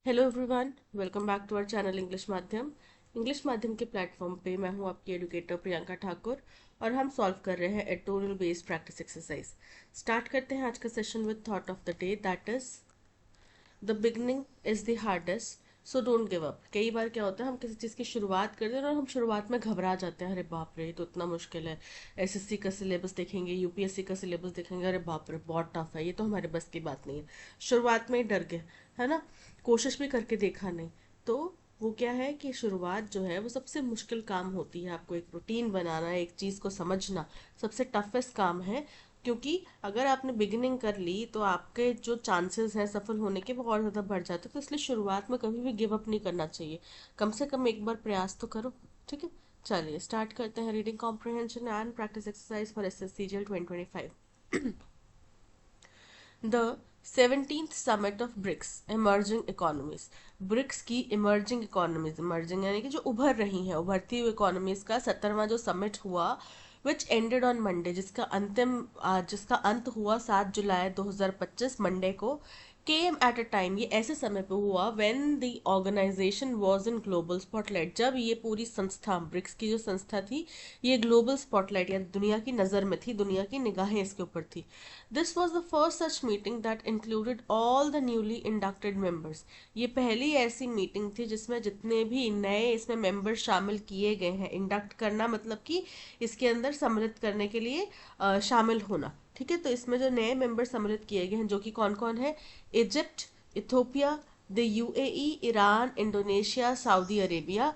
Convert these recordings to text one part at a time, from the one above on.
Hello everyone, welcome back to our channel English माध्यम के platform पे मैं हूं आपकी एडुकेटर प्रियंका ठाकुर। और हम सॉल्व कर रहे हैं editorial based practice exercise. Start करते हैं आज का session with thought of the day, that is the beginning is the hardest, so don't give up. कई बार क्या होता है, हम किसी चीज़ की शुरुआत करते हैं और हम शुरुआत में घबरा जाते हैं, अरे बाप रे ये तो इतना मुश्किल है। एसएससी का सिलेबस देखेंगे, यूपीएससी का सिलेबस देखेंगे, अरे बाप रे बहुत टफ है, ये तो हमारे बस की बात नहीं है। शुरुआत में ही डर गए, है ना। कोशिश भी करके देखा नहीं। तो वो क्या है कि शुरुआत जो है वो सबसे मुश्किल काम होती है। आपको एक रूटीन बनाना, एक चीज़ को समझना सबसे टफेस्ट काम है। क्योंकि अगर आपने बिगिनिंग कर ली तो आपके जो चांसेस हैं सफल होने के वो और ज़्यादा बढ़ जाते हैं। तो इसलिए शुरुआत में कभी भी गिव अप नहीं करना चाहिए। कम से कम एक बार प्रयास तो करो। ठीक है, चलिए स्टार्ट करते हैं। Reading comprehension and practice exercise for SSC GL 2025। The 17th summit of BRICS emerging economies. BRICS की इमर्जिंग इकोनॉमीज, इमर्जिंग यानी कि जो उभर रही हैं, उभरती हुई इकोनॉमीज का 17वां जो समिट हुआ, विच एंडेड ऑन मंडे, जिसका अंत हुआ 7 जुलाई 2025 मंडे को, केम एट अ टाइम, ये ऐसे समय पे हुआ when the organization was in global spotlight, जब ये पूरी संस्था, ब्रिक्स की जो संस्था थी, ये ग्लोबल स्पॉटलाइट या दुनिया की नज़र में थी, दुनिया की निगाहें इसके ऊपर थी। This was the first such meeting that included all the newly inducted members. ये पहली ऐसी मीटिंग थी जिसमें जितने भी नए इसमें मेंबर्स शामिल किए गए हैं। इंडक्ट करना मतलब कि इसके अंदर सम्मिलित करने के लिए शामिल होना। ठीक है, तो इसमें जो नए मेंबर सम्मिलित किए गए हैं, जो कि कौन कौन है? Egypt, Ethiopia, the UAE, Iran, Indonesia, Saudi Arabia,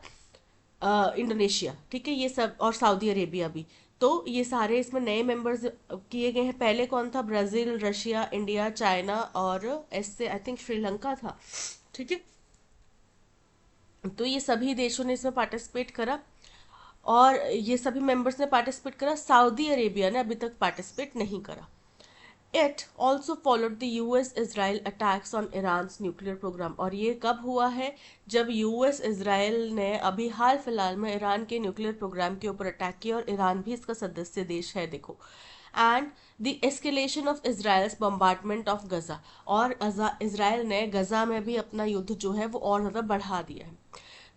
Indonesia, ठीक है, ये सब, और सऊदी अरेबिया भी। तो ये सारे इसमें नए मेंबर्स किए गए हैं। पहले कौन था? ब्राजील, रशिया, इंडिया, चाइना और ऐसे आई थिंक श्रीलंका था। ठीक है, तो ये सभी देशों ने इसमें पार्टिसिपेट करा और ये सभी मेंबर्स ने पार्टिसिपेट करा। सऊदी अरेबिया ने अभी तक पार्टिसिपेट नहीं करा। It also followed the US Israel attacks on Iran's nuclear program। और ये कब हुआ है? जब यूएस इसराइल ने अभी हाल फिलहाल में ईरान के न्यूक्लियर प्रोग्राम के ऊपर अटैक किया, और ईरान भी इसका सदस्य देश है, देखो। And the escalation of Israel's bombardment of Gaza, और इसराइल ने गजा में भी अपना युद्ध जो है वो और ज़्यादा बढ़ा दिया है।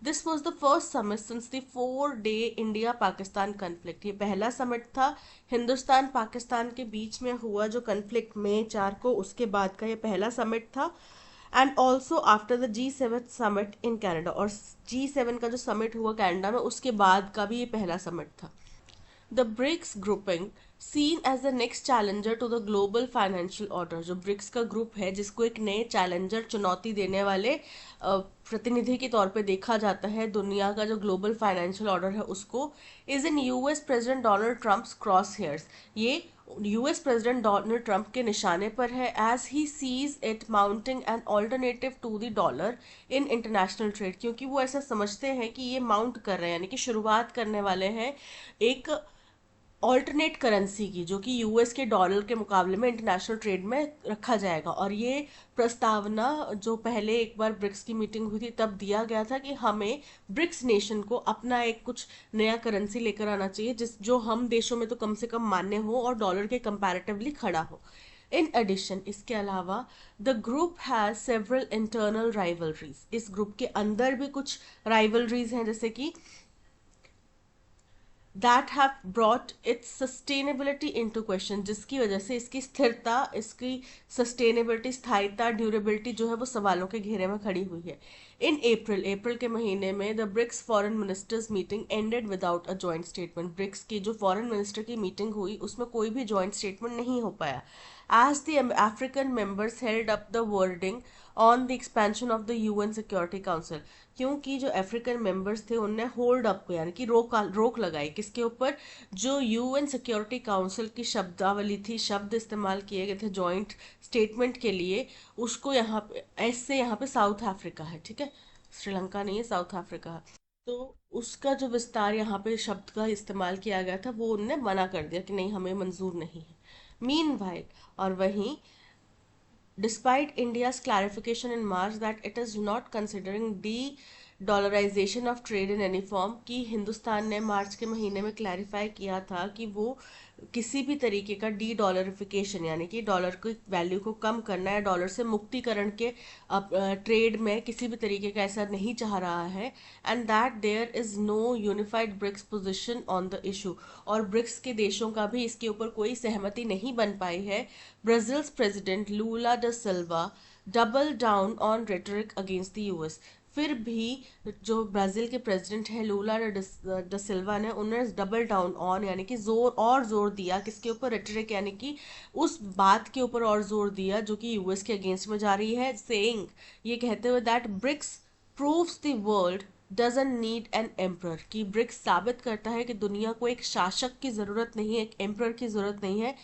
This was the first summit since the 4 day India Pakistan conflict. ये पहला समिट था हिंदुस्तान पाकिस्तान के बीच में हुआ जो कन्फ्लिक्ट मई 4 को, उसके बाद का ये पहला समिट था। And also after the G7 summit in Canada, और G7 का जो समिट हुआ कनाडा में उसके बाद का भी ये पहला समिट था। The BRICS grouping seen as the next challenger to the global financial order. जो ब्रिक्स का ग्रुप है, जिसको एक नए चैलेंजर, चुनौती देने वाले प्रतिनिधि के तौर पे देखा जाता है, दुनिया का जो ग्लोबल फाइनेंशियल ऑर्डर है उसको, is in US president Donald Trump's crosshairs. ये यूएस प्रेसिडेंट डोनाल्ड ट्रंप के निशाने पर है, as he sees it mounting an alternative to the dollar in international trade. क्योंकि वो ऐसा समझते हैं कि ये माउंट कर रहे हैं, यानी कि शुरुआत करने वाले हैं एक ऑल्टरनेट करेंसी की, जो कि यूएस के डॉलर के मुकाबले में इंटरनेशनल ट्रेड में रखा जाएगा। और ये प्रस्तावना जो पहले एक बार ब्रिक्स की मीटिंग हुई थी तब दिया गया था कि हमें ब्रिक्स नेशन को अपना एक कुछ नया करेंसी लेकर आना चाहिए, जिस जो हम देशों में तो कम से कम मान्य हो और डॉलर के कंपैरेटिवली खड़ा हो। इन एडिशन, इसके अलावा, the group has several internal rivalries. इस ग्रुप के अंदर भी कुछ राइवलरीज हैं, जैसे कि that have brought it's sustainability into question, जिसकी वजह से इसकी स्थिरता, इसकी सस्टेनेबिलिटी, स्थायिता, ड्यूरेबिलिटी जो है वो सवालों के घेरे में खड़ी हुई है। इन अप्रैल के महीने में the BRICS foreign ministers meeting ended without a joint statement. BRICS की जो फॉरेन मिनिस्टर की मीटिंग हुई उसमें कोई भी जॉइंट स्टेटमेंट नहीं हो पाया, as the African members held up the wording on the expansion of the UN security council. क्योंकि जो अफ्रीकन मेंबर्स थे उनने होल्ड अप, यानी कि रोक लगाई, किसके ऊपर? जो यूएन सिक्योरिटी काउंसिल की शब्दावली थी, शब्द इस्तेमाल किए गए थे जॉइंट स्टेटमेंट के लिए, उसको यहाँ पे ऐसे, यहाँ पे साउथ अफ्रीका है, ठीक है, श्रीलंका नहीं है, साउथ अफ्रीका है। तो उसका जो विस्तार यहाँ पे शब्द का इस्तेमाल किया गया था वो उनने मना कर दिया कि नहीं, हमें मंजूर नहीं है। मीन वाइल, और वहीं, despite India's clarification in March that it is not considering de-dollarization of trade in any form, कि हिंदुस्तान ने मार्च के महीने में क्लैरिफाई किया था कि वो किसी भी तरीके का डी डॉलरिफिकेशन यानी कि डॉलर की वैल्यू को कम करना है, डॉलर से मुक्तिकरण के ट्रेड में किसी भी तरीके का ऐसा नहीं चाह रहा है, and that there is no unified BRICS position on the issue, और ब्रिक्स के देशों का भी इसके ऊपर कोई सहमति नहीं बन पाई है। ब्राजील्स president Lula da Silva double down on rhetoric against the US. फिर भी जो ब्राज़ील के प्रेसिडेंट है लूला ड सिल्वा ने उन्हें डबल डाउन ऑन यानी कि जोर दिया किसके ऊपर, रेटरिक यानी कि उस बात के ऊपर और जोर दिया जो कि यूएस के अगेंस्ट में जा रही है, सेइंग, ये कहते हुए that BRICS proves the world doesn't need an emperor, कि ब्रिक्स साबित करता है कि दुनिया को एक शासक की जरूरत नहीं है, एक एम्प्रर की जरूरत नहीं है।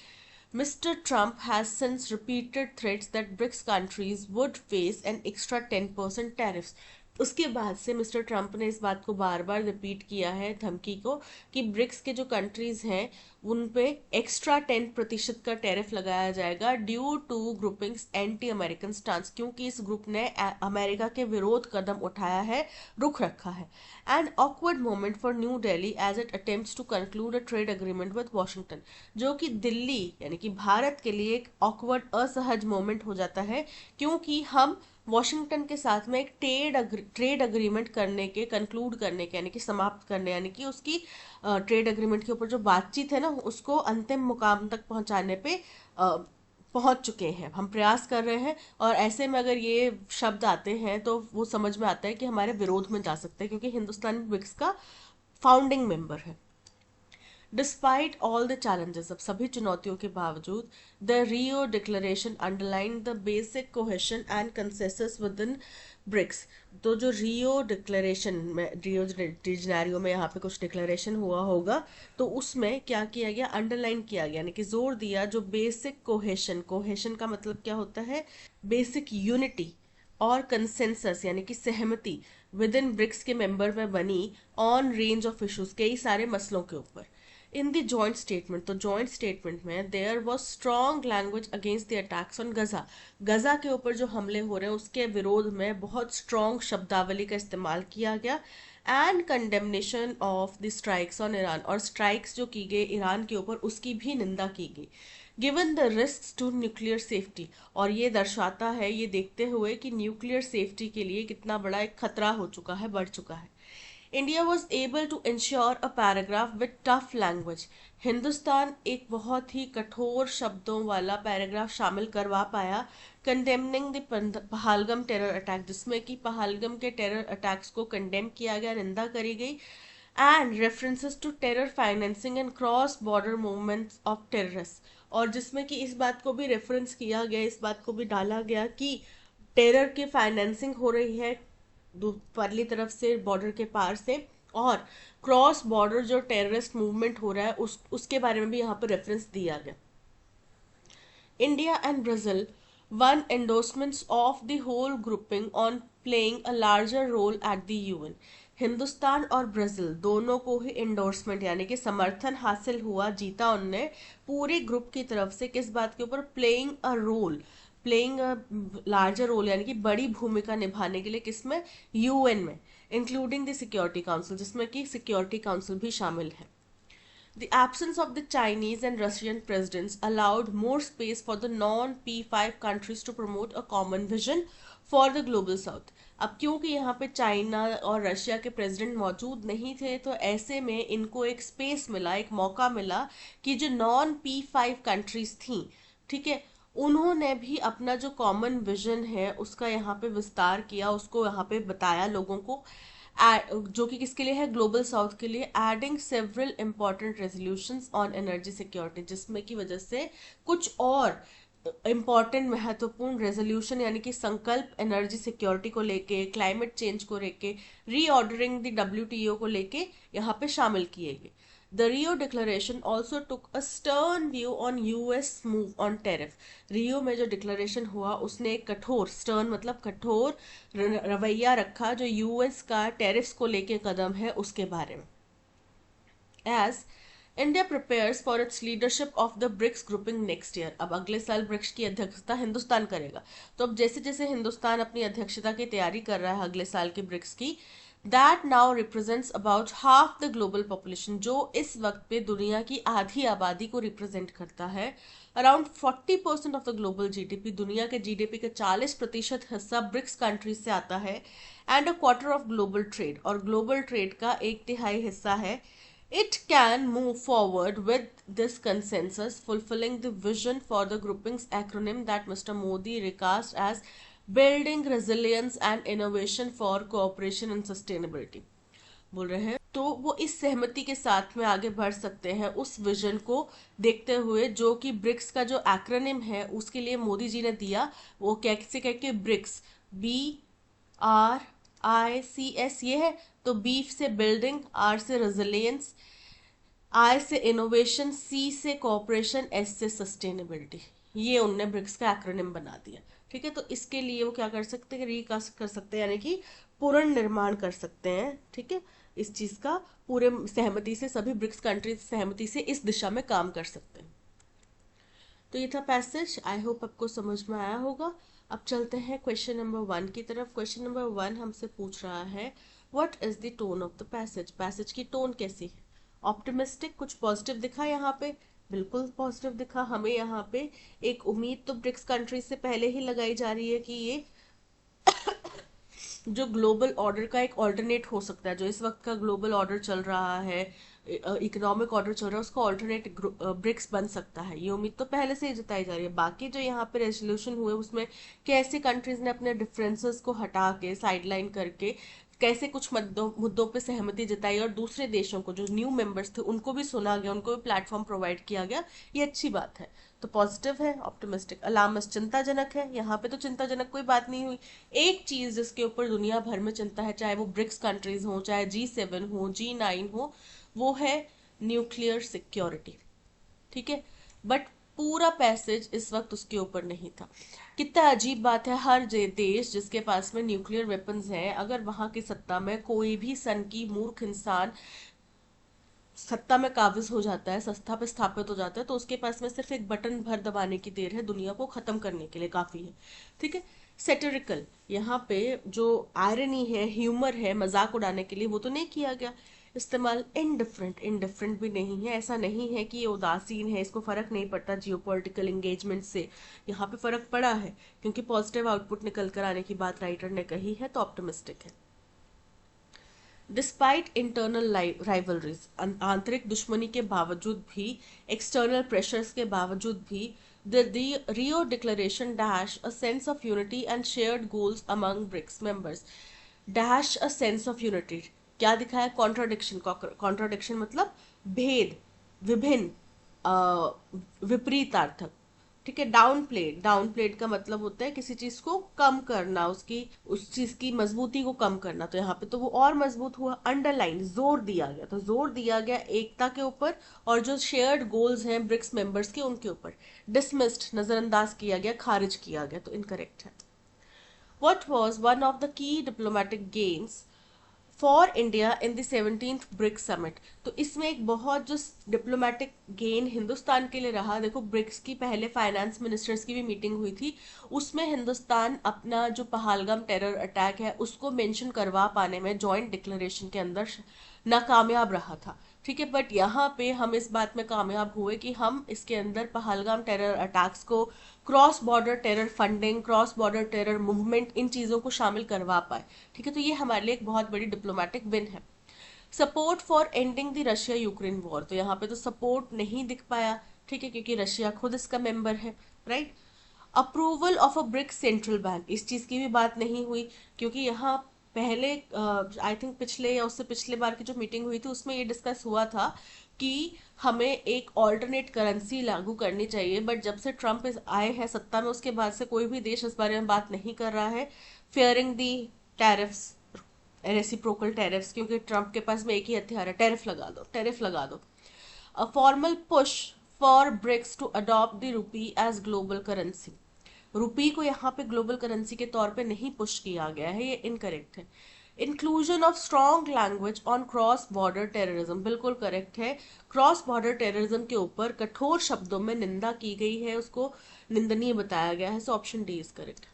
Mr. Trump has since repeated threats that BRICS countries would face an extra 10% tariffs. उसके बाद से मिस्टर ट्रंप ने इस बात को बार बार रिपीट किया है, धमकी को, कि ब्रिक्स के जो कंट्रीज हैं उन पे एक्स्ट्रा 10% का टैरिफ लगाया जाएगा due to groupings anti American stance, क्योंकि इस ग्रुप ने अमेरिका के विरोध कदम उठाया है, रुख रखा है। And awkward moment for New Delhi as it attempts to conclude a trade agreement with Washington, जो कि दिल्ली यानी कि भारत के लिए एक ऑकवर्ड असहज मोमेंट हो जाता है, क्योंकि हम वॉशिंगटन के साथ में एक ट्रेड अग्रीमेंट करने के, कंक्लूड करने के यानी कि समाप्त करने यानी कि उसकी ट्रेड अग्रीमेंट के ऊपर जो बातचीत है ना उसको अंतिम मुकाम तक पहुंचाने पे पहुंच चुके हैं, हम प्रयास कर रहे हैं। और ऐसे में अगर ये शब्द आते हैं तो वो समझ में आता है कि हमारे विरोध में जा सकते हैं, क्योंकि हिंदुस्तान ब्रिक्स का फाउंडिंग मेंबर है। डिस्पाइट ऑल द चैलेंजेस, अब सभी चुनौतियों के बावजूद, the Rio declaration underline the basic cohesion and consensus within BRICS. तो जो रियो डिक्लेरेशन में, रियो डिजनेरियो में यहाँ पे कुछ डिक्लेरेशन हुआ होगा, तो उसमें क्या किया गया, अंडरलाइन किया गया यानी कि जोर दिया जो बेसिक कोहेशन, कोहेशन का मतलब क्या होता है, बेसिक यूनिटी, और कंसेंसस यानी कि सहमति विद इन ब्रिक्स के मेंबर में बनी ऑन रेंज ऑफ इश्यूज, कई सारे मसलों के ऊपर। इन द जॉइंट स्टेटमेंट, तो जॉइंट स्टेटमेंट में there was strong language against the attacks on Gaza, Gaza के ऊपर जो हमले हो रहे हैं उसके विरोध में बहुत स्ट्रॉन्ग शब्दावली का इस्तेमाल किया गया, and condemnation of the strikes on Iran, और स्ट्राइक्स जो की गई ईरान के ऊपर उसकी भी निंदा की गई। Given the risk to nuclear safety, और ये दर्शाता है, ये देखते हुए कि न्यूक्लियर सेफ्टी के लिए कितना बड़ा एक खतरा हो चुका है, बढ़ चुका है। India was able to ensure a paragraph with tough language, Hindustan एक बहुत ही कठोर शब्दों वाला पैराग्राफ शामिल करवा पाया, condemning the Pahalgam terror attack, जिसमें कि पहलगाम के टेरर अटैक्स को कंडेम किया गया, निंदा करी गई, and references to terror financing and cross border movements of terrorist, और जिसमें कि इस बात को भी रेफरेंस किया गया, इस बात को भी डाला गया कि टेरर की फाइनेंसिंग हो रही है परली तरफ से, बॉर्डर के पार से, और क्रॉस बॉर्डर जो टेररिस्ट मूवमेंट हो रहा है उसके बारे में भी यहाँ पर रेफरेंस दिया गया। India and Brazil won endorsements of the whole grouping on playing a larger role at the UN, Hindustan और ब्राजील दोनों को ही एंडोर्समेंट यानी कि समर्थन हासिल हुआ, जीता उनने पूरे ग्रुप की तरफ से, किस बात के ऊपर, playing a role, playing larger role यानी कि बड़ी भूमिका निभाने के लिए, किसमें, यूएन में, इंक्लूडिंग द सिक्योरिटी काउंसिल, जिसमें कि सिक्योरिटी काउंसिल भी शामिल है। The absence of the Chinese and Russian presidents allowed more space for the non-P5 countries to promote a common vision for the global south. अब क्योंकि यहाँ पे चाइना और रशिया के प्रेसिडेंट मौजूद नहीं थे, तो ऐसे में इनको एक स्पेस मिला, एक मौका मिला कि जो non-P5 कंट्रीज थी, ठीक है, उन्होंने भी अपना जो कॉमन विजन है उसका यहाँ पे विस्तार किया, उसको यहाँ पे बताया लोगों को, जो कि किसके लिए है, ग्लोबल साउथ के लिए, adding several important resolutions on energy security, जिसमें की वजह से कुछ और इम्पॉर्टेंट महत्वपूर्ण रेजोल्यूशन यानी कि संकल्प एनर्जी सिक्योरिटी को लेके, क्लाइमेट चेंज को लेके, रीऑर्डरिंग द WTO को लेके यहाँ पे शामिल किए गए। The Rio Declaration also took a stern view on US move on tariff. रियो में जो डिक्लेरेशन हुआ उसने एक कठोर, स्टर्न मतलब कठोर रवैया रखा जो यूएस का टेरिफ्स को लेके कदम है उसके बारे में। As India prepares for its leadership of the BRICS grouping next year, अब अगले साल ब्रिक्स की अध्यक्षता हिंदुस्तान करेगा, तो अब जैसे जैसे हिंदुस्तान अपनी अध्यक्षता की तैयारी कर रहा है अगले साल के ब्रिक्स की, that now represents about half the global population, जो इस वक्त पे दुनिया की आधी आबादी को रिप्रेजेंट करता है। Around 40% of the global GDP, दुनिया के जीडीपी का 40% हिस्सा ब्रिक्स कंट्रीज से आता है। And a quarter of global trade, और ग्लोबल ट्रेड का 1/3 हिस्सा है। It can move forward with this consensus, fulfilling the vision for the grouping's acronym that Mr. Modi recast as Building Resilience and Innovation for Cooperation and Sustainability। बोल रहे हैं तो वो इस सहमति के साथ में आगे बढ़ सकते हैं उस विजन को देखते हुए, जो कि ब्रिक्स का जो एक्रोनिम है उसके लिए मोदी जी ने दिया। वो कैसे कह के ब्रिक्स, BRICS ये है। तो बी से बिल्डिंग, आर से रेजिलियंस, आई से इनोवेशन, सी से कोऑपरेशन, एस से सस्टेनेबिलिटी। ये उनने ब्रिक्स का एक्रोनिम बना दिया। ठीक है, तो इसके लिए वो क्या कर सकते हैं, रिकास्ट कर सकते हैं, यानी कि पुनर्निर्माण कर सकते हैं। ठीक है, इस चीज का पूरे सहमति से, सभी ब्रिक्स कंट्रीज सहमति से इस दिशा में काम कर सकते हैं। तो ये था पैसेज, आई होप आपको समझ में आया होगा। अब चलते हैं क्वेश्चन नंबर 1 की तरफ। क्वेश्चन नंबर 1 हमसे पूछ रहा है what is the tone of the passage. Passage की टोन कैसी है? ऑप्टिमिस्टिक, कुछ पॉजिटिव दिखा यहाँ पे? बिल्कुल पॉजिटिव दिखा हमें। यहाँ पे एक उम्मीद तो ब्रिक्स कंट्रीज से पहले ही लगाई जा रही है कि ये जो ग्लोबल ऑर्डर का एक ऑल्टरनेट हो सकता है, जो इस वक्त का ग्लोबल ऑर्डर चल रहा है, इकोनॉमिक ऑर्डर चल रहा है, उसका ऑल्टरनेट ब्रिक्स बन सकता है। ये उम्मीद तो पहले से ही जताई जा रही है। बाकी जो यहाँ पे रेजोल्यूशन हुए उसमें कैसे कंट्रीज ने अपने डिफरेंसेस को हटा के, साइडलाइन करके, कैसे कुछ मुद्दों पे सहमति जताई, और दूसरे देशों को जो न्यू मेंबर्स थे उनको भी सुना गया, उनको भी प्लेटफॉर्म प्रोवाइड किया गया। ये अच्छी बात है। तो पॉजिटिव है, ऑप्टिमिस्टिक। अलामस चिंताजनक है, यहाँ पे तो चिंताजनक कोई बात नहीं हुई। एक चीज जिसके ऊपर दुनिया भर में चिंता है, चाहे वो ब्रिक्स कंट्रीज हो, चाहे G7 हो, G9 हो, वो है न्यूक्लियर सिक्योरिटी। ठीक है, बट पूरा पैसेज इस वक्त उसके ऊपर नहीं था। कितना अजीब बात है, हर देश जिसके पास में न्यूक्लियर वेपन्स हैं, अगर वहां की सत्ता में कोई भी सन की मूर्ख इंसान सत्ता में काबिज हो जाता है, सत्ता पे स्थापित हो जाता है, तो उसके पास में सिर्फ एक बटन भर दबाने की देर है, दुनिया को खत्म करने के लिए काफी है। ठीक है, सेटेरिकल, यहाँ पे जो आयरनी है, ह्यूमर है, मजाक उड़ाने के लिए, वो तो नहीं किया गया इस्तेमाल। इनडिफरेंट, इनडिफरेंट भी नहीं है। ऐसा नहीं है कि ये उदासीन है, इसको फर्क नहीं पड़ता जियोपॉलिटिकल एंगेजमेंट से। यहाँ पे फर्क पड़ा है, क्योंकि पॉजिटिव आउटपुट निकल कर आने की बात राइटर ने कही है, तो ऑप्टिमिस्टिक है। डिस्पाइट इंटरनल राइवलरीज, आंतरिक दुश्मनी के बावजूद भी, एक्सटर्नल प्रेशर्स के बावजूद भी, the Rio Declaration dash a sense of unity and shared goals among BRICS members। dash a sense of unity क्या दिखाया? कॉन्ट्राडिक्शन। कॉन्ट्राडिक्शन मतलब भेद, विभिन्न, विपरीतार्थक। ठीक है, डाउन प्लेड, डाउन प्लेड का मतलब होता है किसी चीज को कम करना, उसकी उस चीज की मजबूती को कम करना। तो यहाँ पे तो वो और मजबूत हुआ। अंडरलाइन, जोर दिया गया, तो जोर दिया गया एकता के ऊपर, और जो शेयर्ड गोल्स हैं ब्रिक्स मेंबर्स के, उनके ऊपर। डिसमिस्ड, नजरअंदाज किया गया, खारिज किया गया, तो इनकरेक्ट है। What was one of the key diplomatic gains for India in the 17th BRICS summit? तो इसमें एक बहुत जो डिप्लोमेटिक गेन हिंदुस्तान के लिए रहा, देखो ब्रिक्स की पहले फाइनेंस मिनिस्टर्स की भी मीटिंग हुई थी, उसमें हिंदुस्तान अपना जो पहलगाम टेरर अटैक है उसको मेंशन करवा पाने में जॉइंट डिक्लेरेशन के अंदर नाकामयाब रहा था। ठीक है, बट यहाँ पे हम इस बात में कामयाब हुए कि हम इसके अंदर पहलगाम टेरर अटैक्स को, cross border terror funding, cross border terror movement, इन चीज़ों को शामिल करवा पाए। ठीक है, तो ये हमारे लिए एक बहुत बड़ी डिप्लोमेटिक विन है। Support for ending the Russia Ukraine war, तो यहाँ पे तो सपोर्ट नहीं दिख पाया। ठीक है, क्योंकि रशिया खुद इसका मेंबर है, right. Approval of a BRICS central bank, इस चीज़ की भी बात नहीं हुई, क्योंकि यहाँ पहले आई थिंक पिछले या उससे पिछले बार की जो मीटिंग हुई थी उसमें ये डिस्कस हुआ था कि हमें एक ऑल्टरनेट करेंसी लागू करनी चाहिए, बट जब से ट्रम्प आए हैं सत्ता में उसके बाद से कोई भी देश इस बारे में बात नहीं कर रहा है, फेयरिंग दी टैरिफ्स, रेसिप्रोकल टैरिफ्स, क्योंकि ट्रम्प के पास में एक ही हथियार है, टैरिफ लगा दो, टैरिफ लगा दो। A formal push for BRICS to adopt the rupee as global currency, rupee को यहाँ पे ग्लोबल करेंसी के तौर पे नहीं पुश किया गया है, ये इनकरेक्ट है। Inclusion of strong language on cross border terrorism, बिल्कुल करेक्ट है। क्रॉस बॉर्डर टेररिज्म के ऊपर कठोर शब्दों में निंदा की गई है, उसको निंदनीय बताया गया है, so option D is correct.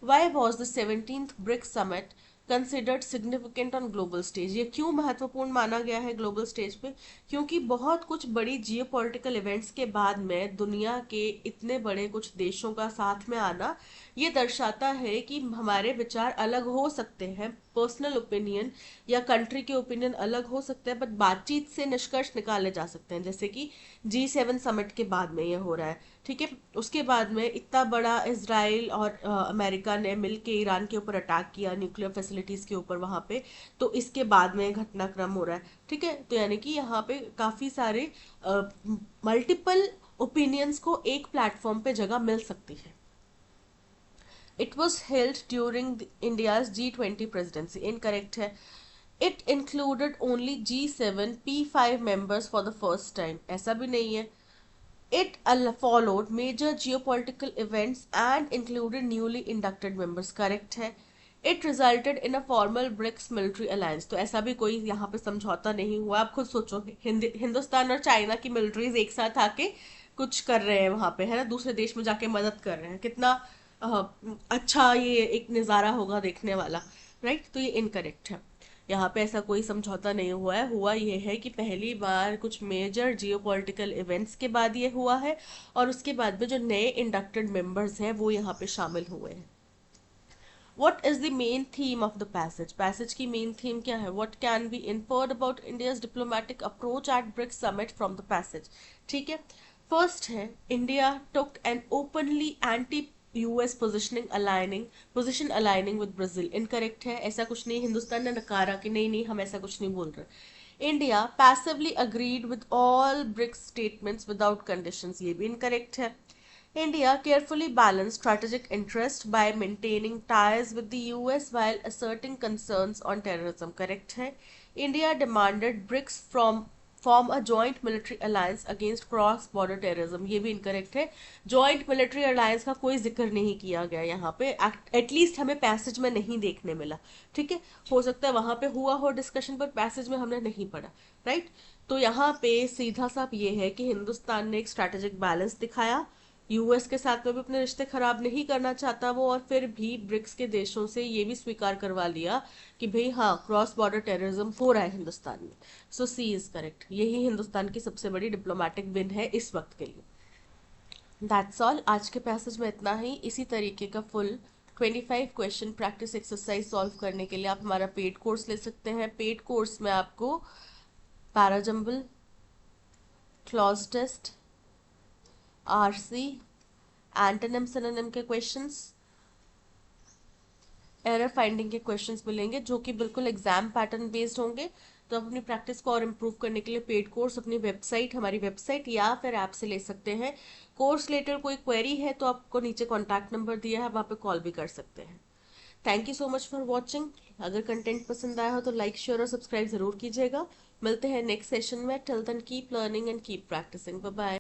Why was the 17th BRICS summit considered significant on global stage. ये क्यों महत्वपूर्ण माना गया है ग्लोबल स्टेज पे? क्योंकि बहुत कुछ बड़ी जियोपॉलिटिकल इवेंट्स के बाद में दुनिया के इतने बड़े कुछ देशों का साथ में आना ये दर्शाता है कि हमारे विचार अलग हो सकते हैं, पर्सनल ओपिनियन या कंट्री के ओपिनियन अलग हो सकते हैं, बट बातचीत से निष्कर्ष निकाले जा सकते हैं, जैसे कि G7 समिट के बाद में ये हो रहा है। ठीक है, उसके बाद में इतना बड़ा इजराइल और अमेरिका ने मिलके ईरान के ऊपर अटैक किया, न्यूक्लियर फैसिलिटीज के ऊपर वहां पे, तो इसके बाद में घटनाक्रम हो रहा है। ठीक है, तो यानी कि यहाँ पे काफी सारे मल्टीपल ओपिनियंस को एक प्लेटफॉर्म पे जगह मिल सकती है। It was held during India's G20 presidency. Incorrect है. It included only G7 P5 members for the first time. ऐसा भी नहीं है. It followed major geopolitical events and included newly inducted members. Correct है. It resulted in a formal BRICS military alliance. तो ऐसा भी कोई यहाँ पे समझौता नहीं हुआ. आप खुद सोचो, हिंदुस्तान और चाइना की मिलिट्रीज एक साथ आके कुछ कर रहे हैं वहां पे, है ना, दूसरे देश में जाके मदद कर रहे हैं, कितना अच्छा ये एक नज़ारा होगा देखने वाला, राइट। तो ये इनकरेक्ट है, यहाँ पे ऐसा कोई समझौता नहीं हुआ है। हुआ ये है कि पहली बार कुछ मेजर जियोपॉलिटिकल इवेंट्स के बाद ये हुआ है, और उसके बाद में जो नए इंडक्टेड मेंबर्स हैं वो यहाँ पे शामिल हुए हैं। What is the main theme of the passage? Passage की main theme क्या है? What can be inferred about India's diplomatic approach at BRICS summit from the passage? ठीक है, first है India took an openly anti-US position aligning with Brazil. Incorrect है, ऐसा कुछ नहीं, हिंदुस्तान ने नकारा कि नहीं नहीं हम ऐसा कुछ नहीं बोल रहे। India passively agreed with all BRICS statements without conditions. ये भी incorrect है। India carefully balanced strategic interest by maintaining ties with the US while asserting concerns on terrorism. Correct है। India demanded BRICS form a joint military alliance against cross-border terrorism. ये भी incorrect है। Joint military alliance का कोई जिक्र नहीं किया गया यहाँ पे, एटलीस्ट हमें पैसेज में नहीं देखने मिला। ठीक है, हो सकता है वहां पे हुआ हो डिस्कशन, पर पैसेज में हमने नहीं पढ़ा, राइट। तो यहाँ पे सीधा सा ये है कि हिंदुस्तान ने एक स्ट्रैटेजिक बैलेंस दिखाया, यूएस के साथ में भी अपने रिश्ते खराब नहीं करना चाहता वो, और फिर भी ब्रिक्स के देशों से ये भी स्वीकार करवा लिया कि भाई हाँ, क्रॉस बॉर्डर टेररिज्म हो रहा है हिंदुस्तान में। सो सी इज करेक्ट, यही हिंदुस्तान की सबसे बड़ी डिप्लोमेटिक विन है इस वक्त के लिए। दैट्स ऑल, आज के पैसेज में इतना ही। इसी तरीके का full 25 question practice exercise solve करने के लिए आप हमारा पेड कोर्स ले सकते हैं। पेड कोर्स में आपको parajumble, cloze test, RC, antonym synonym के क्वेश्चंस, एरर फाइंडिंग के क्वेश्चंस मिलेंगे जो कि बिल्कुल एग्जाम पैटर्न बेस्ड होंगे। तो आप अपनी प्रैक्टिस को और इम्प्रूव करने के लिए पेड कोर्स अपनी वेबसाइट, हमारी वेबसाइट या फिर ऐप से ले सकते हैं। कोर्स रिलेटेड कोई क्वेरी है तो आपको नीचे कॉन्टैक्ट नंबर दिया है, वहाँ पे कॉल भी कर सकते हैं। Thank you so much for watching. अगर कंटेंट पसंद आया हो तो लाइक, शेयर और सब्सक्राइब जरूर कीजिएगा। मिलते हैं नेक्स्ट सेशन में। Till then keep learning and keep practising. Bye bye.